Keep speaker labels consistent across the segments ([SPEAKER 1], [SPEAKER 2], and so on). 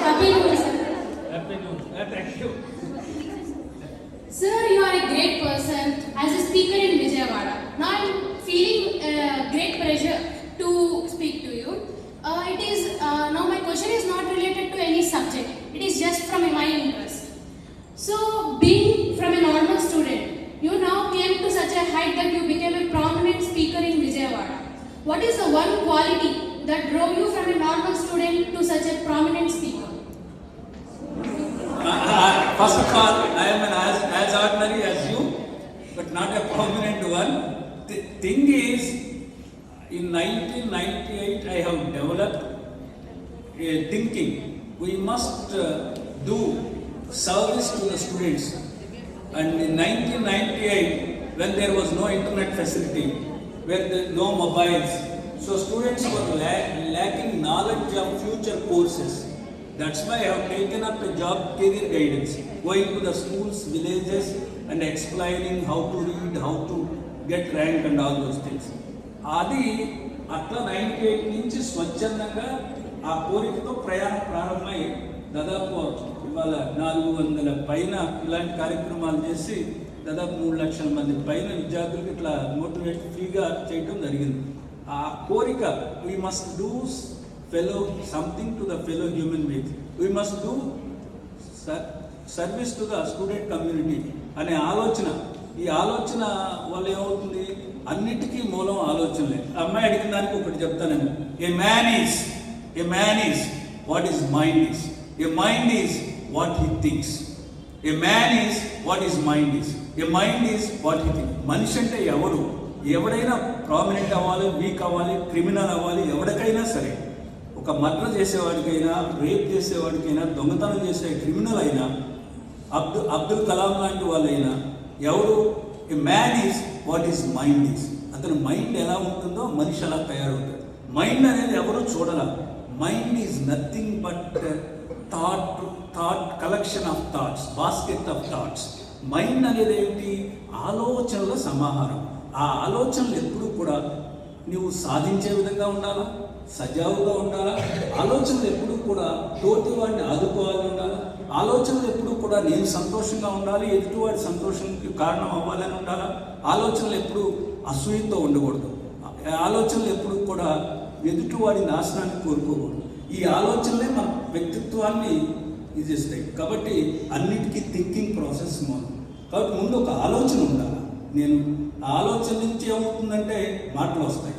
[SPEAKER 1] Happy New Year, sir.
[SPEAKER 2] Happy New Year. Thank you.
[SPEAKER 1] Sir, you are a great person as a speaker in Vijayawada. Now I am feeling great pressure to speak to you. Now my question is not related to any subject. It is just from my interest. So, being from a normal student, you now came to such a height that you became a prominent speaker in Vijayawada. What is the one quality that drove you from a normal student to such a prominent speaker?
[SPEAKER 2] First of all, I am as ordinary as you, but not a prominent one. The thing is, in 1998, I have developed a thinking. We must do service to the students. And in 1998, when there was no internet facility, where there no mobiles, so students were lacking knowledge of future courses. That's why I have taken up a job, career guidance, going to the schools, villages, and explaining how to read, how to get rank and all those things. అది అట్లా 98 నుంచి స్వచ్ఛందంగా ఆ కోరికతో ప్రయాణం ప్రారంభమై దాదాపు ఇవాళ 400 పైన ఇలాంటి కార్యక్రమాలు చేసి దాదాపు 3 లక్షల మంది పైన విద్యార్థులకు ఇట్లా మోటివేట్ ఫ్రీగా చేయడం జరిగింది. ఆ కోరిక we must do something to the fellow human beings. We must do service to the student community అనే ఆలోచన. ఈ ఆలోచన వల్ల ఏమవుతుంది, అన్నిటికీ మూలం ఆలోచనలే. అమ్మాయి అడిగిన దానికి ఒకటి చెప్తాను. ఏ man is what is mind is. A mind is what he thinks. A man is what is mind is. A mind is what he thinks. మనిషి అంటే ఎవడు, ఎవడైనా ప్రామినెంట్ అవ్వాలి, వీక్ అవ్వాలి, క్రిమినల్ అవ్వాలి, ఎవరికైనా సరే, ఒక మర్డర్ చేసేవాడికైనా, రేప్ చేసేవాడికైనా, దొంగతనం చేసే క్రిమినల్ అయినా, అబ్దుల్ కలాం లాంటి వాళ్ళైనా, ఎవరు ఏ man is what is mind is. అతని మైండ్ ఎలా ఉంటుందో మనిషి అలా తయారవుతుంది. మైండ్ అనేది ఎవరు చూడాల. Mind is nothing but thought collection of thoughts, basket of thoughts. Mind అనేది ఏంటి, ఆలోచనల సమాహారం. ఆ ఆలోచనలు ఎప్పుడు కూడా నువ్వు సాధించే విధంగా ఉండాలా, సజావుగా ఉండాలా. ఆలోచనలు ఎప్పుడు కూడా తోటి వాడిని ఆదుకోవాలని ఉండాలా. ఆలోచనలు ఎప్పుడు కూడా నేను సంతోషంగా ఉండాలి, ఎదుటివాడి సంతోషంకి కారణం అవ్వాలని ఉండాలా. ఆలోచనలు ఎప్పుడు అసూయతో ఉండకూడదు. ఆలోచనలు ఎప్పుడు కూడా ఎదుటివాడి నాశనాన్ని కోరుకోకూడదు. ఈ ఆలోచనలే మన వ్యక్తిత్వాన్ని ఇది చేస్తాయి. కాబట్టి అన్నిటికీ థింకింగ్ ప్రాసెస్ మనం. కాబట్టి ముందు ఒక ఆలోచన ఉండాలి. నేను ఆలోచన నుంచి ఏమవుతుందంటే మాటలు వస్తాయి,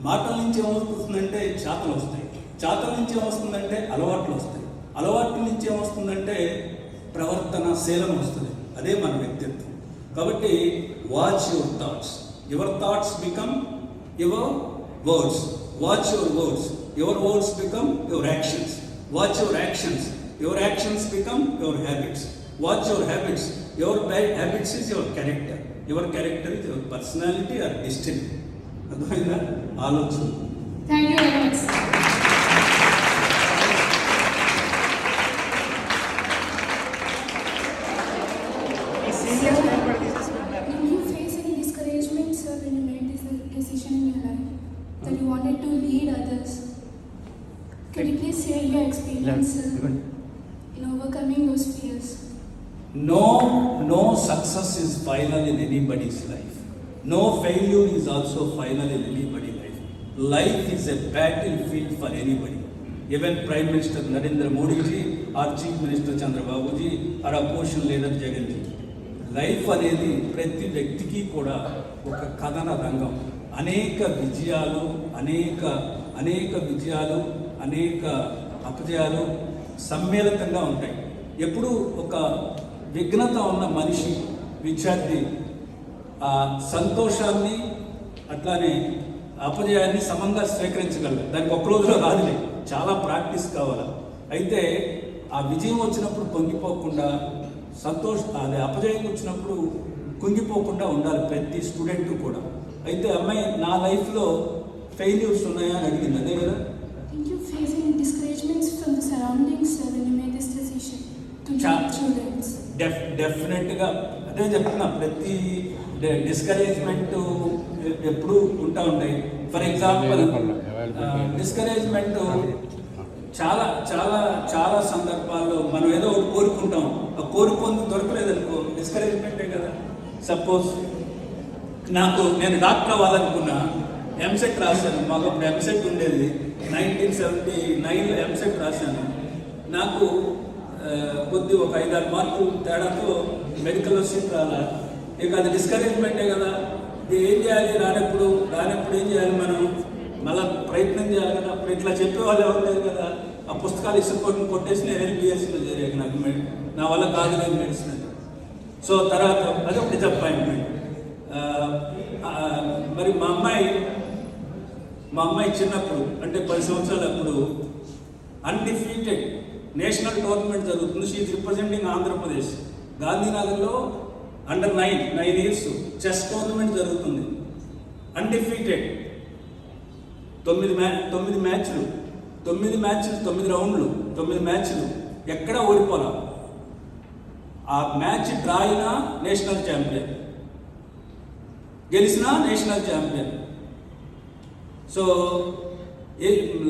[SPEAKER 2] మాటల నుంచి ఏమవుతుందంటే చేతలు వస్తాయి, చేతల నుంచి ఏమొస్తుందంటే అలవాట్లు వస్తాయి, అలవాట్ల నుంచి ఏమొస్తుందంటే ప్రవర్తనశీలం వస్తుంది. అదే మన వ్యక్తిత్వం. కాబట్టి watch your thoughts. Your thoughts become your words. Watch your words. Your words become your actions. Watch your actions. Your actions become your habits. Watch your habits. Your habits is your character. Your character is your personality or destiny. అర్థమైందా ఆలోచన?
[SPEAKER 1] Thank you very much.
[SPEAKER 3] Did you face any discouragement, sir, when you made this decision in your life that you wanted to lead others? Can you please share your experience, sir, in overcoming those fears?
[SPEAKER 2] No success is final in anybody's life. No failure is also final in anybody's life. Life is a battlefield for anybody. Even Prime Minister Narendra Modi ji, or Chief Minister Chandrababu ji, or opposition leader Jagan ji. Life అనేది ప్రతి వ్యక్తికి కూడా ఒక కథన రంగం. అనేక విజయాలు, అనేక విజయాలు, అనేక అపజయాలు సమ్మిళితంగా ఉంటాయి. ఎప్పుడు ఒక విఘ్నత ఉన్న మనిషి, విద్యార్థి ఆ సంతోషాన్ని అట్లానే అపజయాన్ని సమంగా స్వీకరించగలరు. దానికి ఒక రోజులో రాదులే, చాలా ప్రాక్టీస్ కావాలి. అయితే ఆ విజయం వచ్చినప్పుడు పొంగిపోకుండా, అదే అపజయం వచ్చినప్పుడు కుంగిపోకుండా ఉండాలి ప్రతి స్టూడెంట్ కూడా. అయితే అమ్మాయి నా లైఫ్లో ఫెయిల్యూర్స్ ఉన్నాయా అని అడిగింది, అదే కదా?
[SPEAKER 3] Did you face any discouragements from the surroundings, sir, when you made this decision to lead students?
[SPEAKER 2] డెఫినెట్గా అదే చెప్తున్నా. ప్రతి డిస్కరేజ్మెంట్ ఎప్పుడు ఉంటాయి. ఫర్ ఎగ్జాంపుల్ డిస్కరేజ్మెంట్ చాలా చాలా చాలా సందర్భాల్లో మనం ఏదో ఒకటి కోరుకుంటాం, ఆ కోరుకొని దొరకలేదు అనుకో, డిస్కరేజ్మెంటే కదా. సపోజ్ నేను డాక్టర్ అవ్వాలనుకున్నా, ఎంసెట్ రాశాను. మాకు అప్పుడు ఎంసెట్ ఉండేది, 1979లో ఎంసెట్ రాశాను. నాకు కొద్ది ఒక 5-6 మార్కులు తేడాతో మెడికల్ సీట్ రాలా. ఇక అది డిస్కరేజ్మెంటే కదా. ఇది ఏం చేయాలి, రానప్పుడు ఏం చేయాలి, మనం మళ్ళీ ప్రయత్నం చేయాలి కదా. అప్పుడు ఇట్లా చెప్పేవాళ్ళు ఎవరు లేదు కదా. ఆ పుస్తకాలు కొట్టేసి నేను వెళ్ళి బీఎస్సీలో చేరాక నాకు నా వల్ల కాదు లేదు మెడిసిన్ అని. సో తర్వాత అది ఒక డిసప్పాయింట్మెంట్. మరి మా అమ్మాయి చిన్నప్పుడు అంటే 10 సంవత్సరాలప్పుడు అన్డిఫీటెడ్ నేషనల్ టోర్నమెంట్ జరుగుతుంది. She is representing Andhra Pradesh. గాంధీనగర్లో అండర్ 9 ఇయర్స్ చెస్ టోర్నమెంట్ జరుగుతుంది. అన్డిఫీటెడ్ 9 మ్యాచ్లు 9 రౌండ్లు 9 మ్యాచ్లు ఎక్కడా ఓడిపోలా. ఆ మ్యాచ్ డ్రా అయినా నేషనల్ ఛాంపియన్, గెలిచినా national champion. So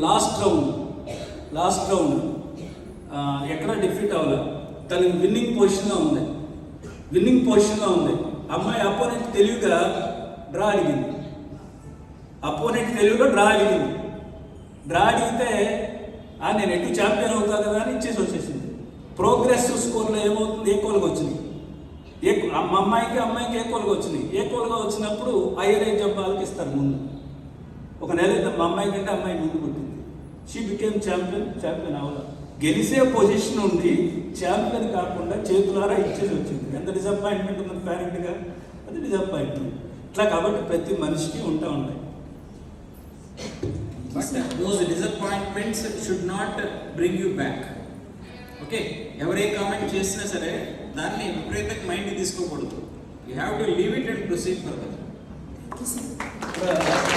[SPEAKER 2] last round ఎక్కడ డిఫీట్ అవ్వాలి. తను విన్నింగ్ పొజిషన్లో ఉంది. అమ్మాయి అపోనెంట్ తెలివిగా డ్రా అడిగింది. డ్రా అడిగితే నేను ఎటు ఛాంపియన్ అవుతా కదా అని ఇచ్చేసి వచ్చేసింది. ప్రోగ్రెసివ్ స్కోర్లో ఏమవుతుంది, ఈక్వల్గా వచ్చినాయి. మా అమ్మాయికి ఈక్వల్గా వచ్చినాయి. ఈక్వల్గా వచ్చినప్పుడు హైయర్ ఏజ్ వాళ్ళకి ఇస్తారు ముందు. ఒక నెల మా అమ్మాయి కంటే అమ్మాయి ముందు పుట్టింది. షీ బికేమ్ ఛాంపియన్ అవ్వాలి. గెలిసే పొజిషన్ ఉండి ఛాంపియన్ కాకుండా చేతులారా ఇచ్చేసి వచ్చింది. ఎంత డిసప్పాయింట్మెంట్ ఉంది పేరెంట్గా, అది డిసప్పాయింట్మెంట్. ఇట్లా కాబట్టి ప్రతి మనిషికి ఉంటాయి.
[SPEAKER 4] But those disappointments should not bring you back. Okay, ఎవరే కామెంట్ చేసినా సరే దాన్ని విపరీతంగా మైండ్కి తీసుకోకూడదు. You have to leave it and proceed further.